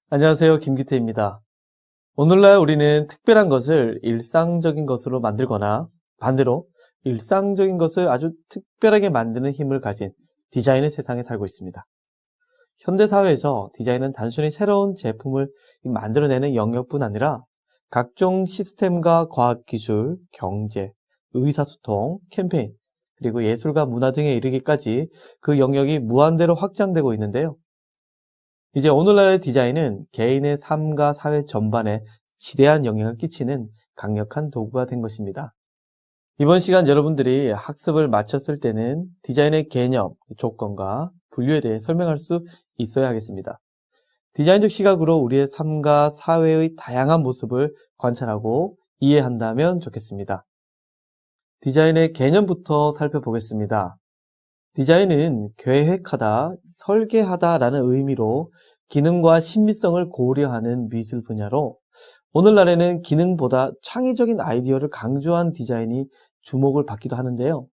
안녕하세요. 김기태입니다. 오늘날 우리는 특별한 것을 일상적인 것으로 만들거나 반대로 일상적인 것을 아주 특별하게 만드는 힘을 가진 디자인의 세상에 살고 있습니다. 현대사회에서 디자인은 단순히 새로운 제품을 만들어내는 영역뿐 아니라 각종 시스템과 과학기술, 경제, 의사소통, 캠페인, 그리고 예술과 문화 등에 이르기까지 그 영역이 무한대로 확장되고 있는데요. 이제 오늘날의 디자인은 개인의 삶과 사회 전반에 지대한 영향을 끼치는 강력한 도구가 된 것입니다. 이번 시간 여러분들이 학습을 마쳤을 때는 디자인의 개념, 조건과 분류에 대해 설명할 수 있어야 하겠습니다. 디자인적 시각으로 우리의 삶과 사회의 다양한 모습을 관찰하고 이해한다면 좋겠습니다. 디자인의 개념부터 살펴보겠습니다. 디자인은 계획하다, 설계하다라는 의미로 기능과 신비성을 고려하는 미술 분야로 오늘날에는 기능보다 창의적인 아이디어를 강조한 디자인이 주목을 받기도 하는데요.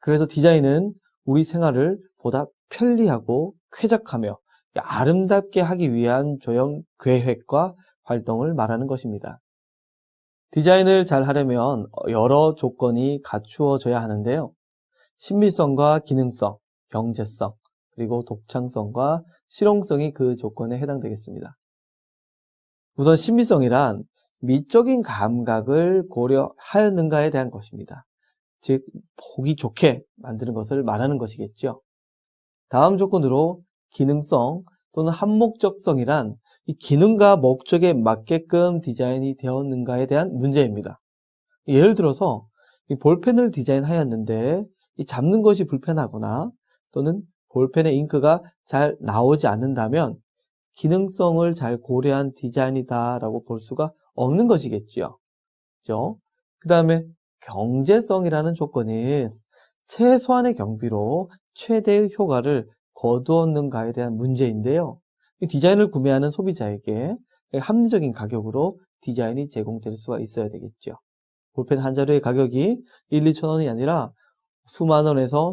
그래서 디자인은 우리 생활을 보다 편리하고 쾌적하며 아름답게 하기 위한 조형 계획과 활동을 말하는 것입니다. 디자인을 잘 하려면 여러 조건이 갖추어져야 하는데요. 신비성과 기능성, 경제성, 그리고 독창성과 실용성이 그 조건에 해당되겠습니다. 우선 신비성이란 미적인 감각을 고려하였는가에 대한 것입니다. 즉, 보기 좋게 만드는 것을 말하는 것이겠죠. 다음 조건으로 기능성 또는 한목적성이란 이 기능과 목적에 맞게끔 디자인이 되었는가에 대한 문제입니다. 예를 들어서 이 볼펜을 디자인하였는데 이 잡는 것이 불편하거나 또는 볼펜의 잉크가 잘 나오지 않는다면 기능성을 잘 고려한 디자인이다라고 볼 수가 없는 것이겠죠. 그죠? 그 다음에 경제성이라는 조건은 최소한의 경비로 최대의 효과를 거두었는가에 대한 문제인데요. 이 디자인을 구매하는 소비자에게 합리적인 가격으로 디자인이 제공될 수가 있어야 되겠죠. 볼펜 한 자루의 가격이 1, 2천 원이 아니라 수만 원에서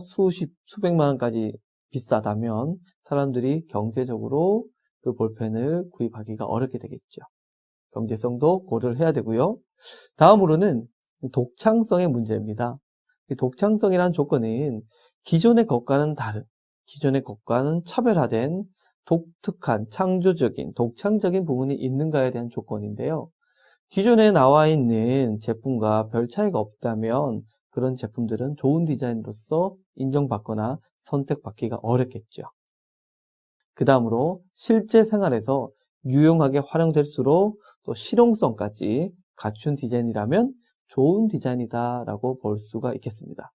수백만 원까지 비싸다면 사람들이 경제적으로 그 볼펜을 구입하기가 어렵게 되겠죠. 경제성도 고려를 해야 되고요. 다음으로는 독창성의 문제입니다. 이 독창성이라는 조건은 기존의 것과는 다른, 기존의 것과는 차별화된 독특한, 창조적인, 독창적인 부분이 있는가에 대한 조건인데요. 기존에 나와 있는 제품과 별 차이가 없다면 그런 제품들은 좋은 디자인으로서 인정받거나 선택받기가 어렵겠죠. 그 다음으로 실제 생활에서 유용하게 활용될수록 또 실용성까지 갖춘 디자인이라면 좋은 디자인이다라고 볼 수가 있겠습니다.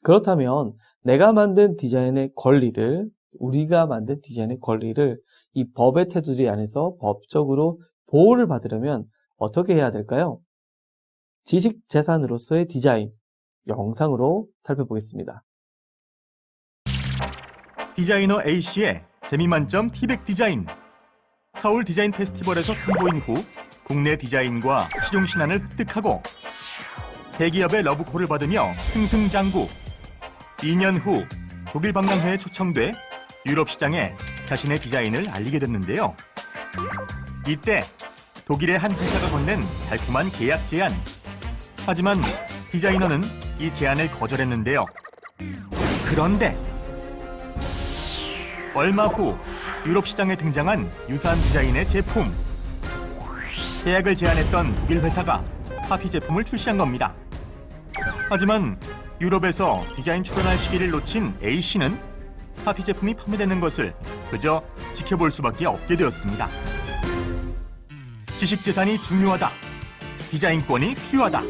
그렇다면 내가 만든 디자인의 권리를, 우리가 만든 디자인의 권리를 이 법의 테두리 안에서 법적으로 보호를 받으려면 어떻게 해야 될까요? 지식재산으로서의 디자인, 영상으로 살펴보겠습니다. 디자이너 A씨의 재미만점 티백 디자인. 서울 디자인 페스티벌에서 선보인 후 국내 디자인과 실용 신안을 획득하고 대기업의 러브콜을 받으며 승승장구. 2년 후 독일 박람회에 초청돼 유럽 시장에 자신의 디자인을 알리게 됐는데요. 이때 독일의 한 회사가 건넨 달콤한 계약 제안. 하지만 디자이너는 이 제안을 거절했는데요. 그런데 얼마 후 유럽 시장에 등장한 유사한 디자인의 제품. 계약을 제안했던 독일 회사가 카피 제품을 출시한 겁니다. 하지만 유럽에서 디자인 출원할 시기를 놓친 A씨는 카피 제품이 판매되는 것을 그저 지켜볼 수밖에 없게 되었습니다. 지식재산이 중요하다. 디자인권이 필요하다.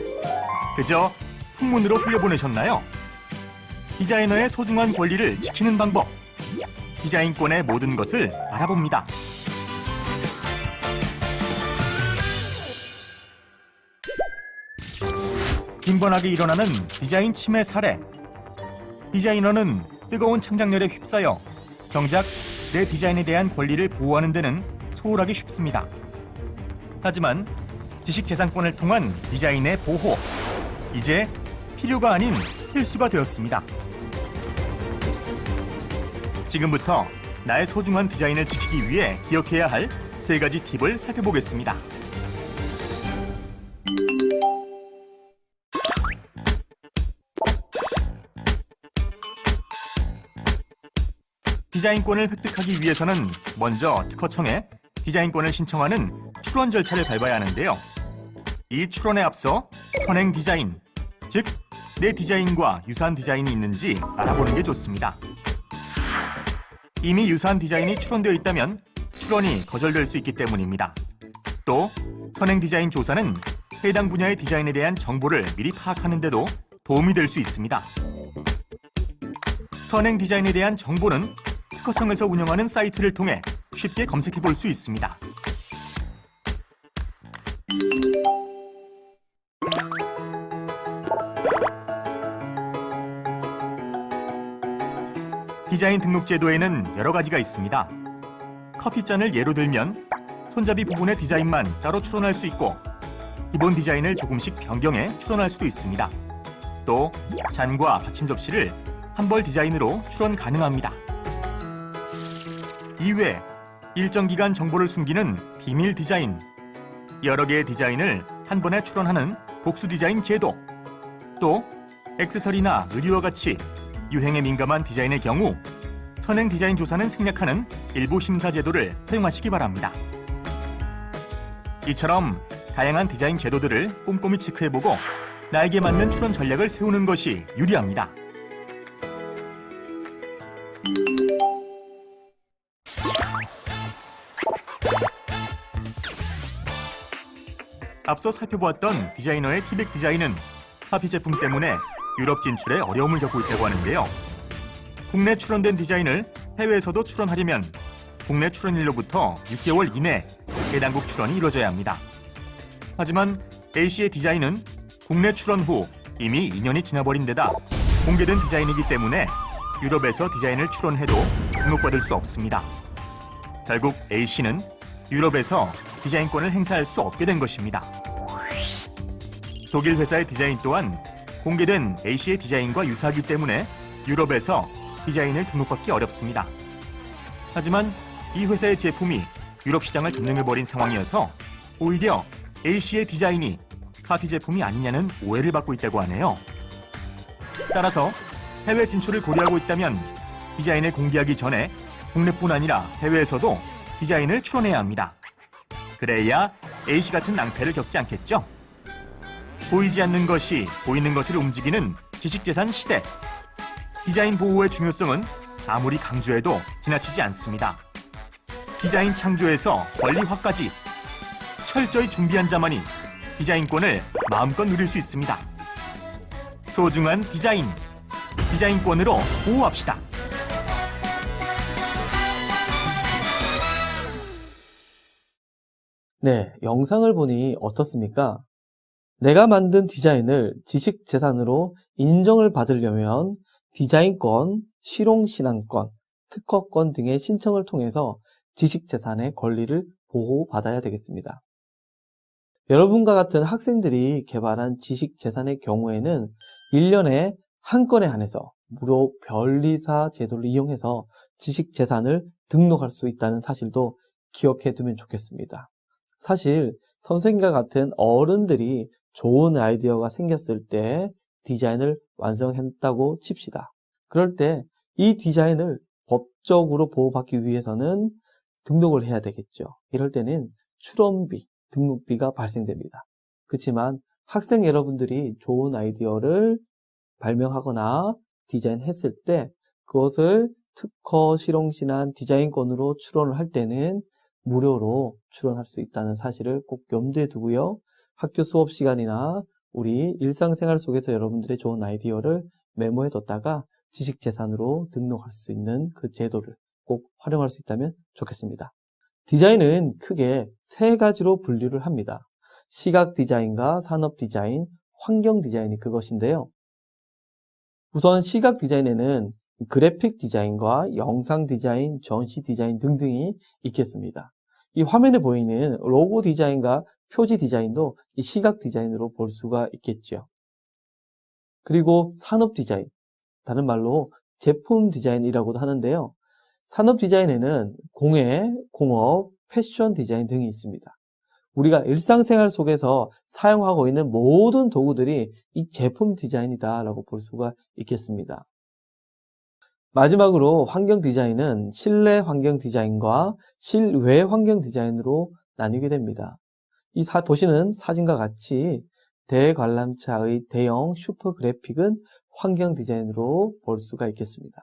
그저 풍문으로 흘려보내셨나요? 디자이너의 소중한 권리를 지키는 방법. 디자인권의 모든 것을 알아봅니다. 빈번하게 일어나는 디자인 침해 사례. 디자이너는 뜨거운 창작열에 휩싸여 정작 내 디자인에 대한 권리를 보호하는 데는 소홀하기 쉽습니다. 하지만 지식재산권을 통한 디자인의 보호, 이제 필요가 아닌 필수가 되었습니다. 지금부터 나의 소중한 디자인을 지키기 위해 기억해야 할 3가지 팁을 살펴보겠습니다. 디자인권을 획득하기 위해서는 먼저 특허청에 디자인권을 신청하는 출원 절차를 밟아야 하는데요. 이 출원에 앞서 선행 디자인, 즉 내 디자인과 유사한 디자인이 있는지 알아보는 게 좋습니다. 이미 유사한 디자인이 출원되어 있다면 출원이 거절될 수 있기 때문입니다. 또 선행 디자인 조사는 해당 분야의 디자인에 대한 정보를 미리 파악하는 데도 도움이 될 수 있습니다. 선행 디자인에 대한 정보는 특허청에서 운영하는 사이트를 통해 쉽게 검색해 볼 수 있습니다. 디자인 등록 제도에는 여러 가지가 있습니다. 커피잔을 예로 들면 손잡이 부분의 디자인만 따로 출원할 수 있고 기본 디자인을 조금씩 변경해 출원할 수도 있습니다. 또 잔과 받침 접시를 한 벌 디자인으로 출원 가능합니다. 이외 일정 기간 정보를 숨기는 비밀 디자인, 여러 개의 디자인을 한 번에 출원하는 복수 디자인 제도, 또 액세서리나 의류와 같이 유행에 민감한 디자인의 경우 선행 디자인 조사는 생략하는 일부 심사 제도를 사용하시기 바랍니다. 이처럼 다양한 디자인 제도들을 꼼꼼히 체크해보고 나에게 맞는 출원 전략을 세우는 것이 유리합니다. 앞서 살펴보았던 디자이너의 티백 디자인은 카피 제품 때문에 유럽 진출에 어려움을 겪고 있다고 하는데요. 국내 출원된 디자인을 해외에서도 출원하려면 국내 출원일로부터 6개월 이내 해당국 출원이 이루어져야 합니다. 하지만 A씨의 디자인은 국내 출원 후 이미 2년이 지나버린 데다 공개된 디자인이기 때문에 유럽에서 디자인을 출원해도 등록받을 수 없습니다. 결국 A씨는 유럽에서 디자인권을 행사할 수 없게 된 것입니다. 독일 회사의 디자인 또한 공개된 A씨의 디자인과 유사하기 때문에 유럽에서 디자인을 등록받기 어렵습니다. 하지만 이 회사의 제품이 유럽 시장을 점령해버린 상황이어서 오히려 A씨의 디자인이 카피 제품이 아니냐는 오해를 받고 있다고 하네요. 따라서 해외 진출을 고려하고 있다면 디자인을 공개하기 전에 국내뿐 아니라 해외에서도 디자인을 출원해야 합니다. 그래야 A씨 같은 낭패를 겪지 않겠죠? 보이지 않는 것이 보이는 것을 움직이는 지식재산 시대. 디자인 보호의 중요성은 아무리 강조해도 지나치지 않습니다. 디자인 창조에서 권리화까지 철저히 준비한 자만이 디자인권을 마음껏 누릴 수 있습니다. 소중한 디자인, 디자인권으로 보호합시다. 네, 영상을 보니 어떻습니까? 내가 만든 디자인을 지식재산으로 인정을 받으려면 디자인권, 실용신안권, 특허권 등의 신청을 통해서 지식재산의 권리를 보호받아야 되겠습니다. 여러분과 같은 학생들이 개발한 지식재산의 경우에는 1년에 한 건에 한해서 무료 변리사 제도를 이용해서 지식재산을 등록할 수 있다는 사실도 기억해 두면 좋겠습니다. 사실 선생님과 같은 어른들이 좋은 아이디어가 생겼을 때 디자인을 완성했다고 칩시다. 그럴 때 이 디자인을 법적으로 보호받기 위해서는 등록을 해야 되겠죠. 이럴 때는 출원비, 등록비가 발생됩니다. 그렇지만 학생 여러분들이 좋은 아이디어를 발명하거나 디자인했을 때 그것을 특허, 실용신안, 디자인권으로 출원을 할 때는 무료로 출원할 수 있다는 사실을 꼭 염두에 두고요. 학교 수업 시간이나 우리 일상생활 속에서 여러분들의 좋은 아이디어를 메모해 뒀다가 지식재산으로 등록할 수 있는 그 제도를 꼭 활용할 수 있다면 좋겠습니다. 디자인은 크게 3가지로 분류를 합니다. 시각 디자인과 산업 디자인, 환경 디자인이 그것인데요. 우선 시각 디자인에는 그래픽 디자인과 영상 디자인, 전시 디자인 등등이 있겠습니다. 이 화면에 보이는 로고 디자인과 표지 디자인도 이 시각 디자인으로 볼 수가 있겠죠. 그리고 산업 디자인, 다른 말로 제품 디자인이라고도 하는데요. 산업 디자인에는 공예, 공업, 패션 디자인 등이 있습니다. 우리가 일상생활 속에서 사용하고 있는 모든 도구들이 이 제품 디자인이다라고 볼 수가 있겠습니다. 마지막으로 환경 디자인은 실내 환경 디자인과 실외 환경 디자인으로 나뉘게 됩니다. 보시는 사진과 같이 대관람차의 대형 슈퍼 그래픽은 환경 디자인으로 볼 수가 있겠습니다.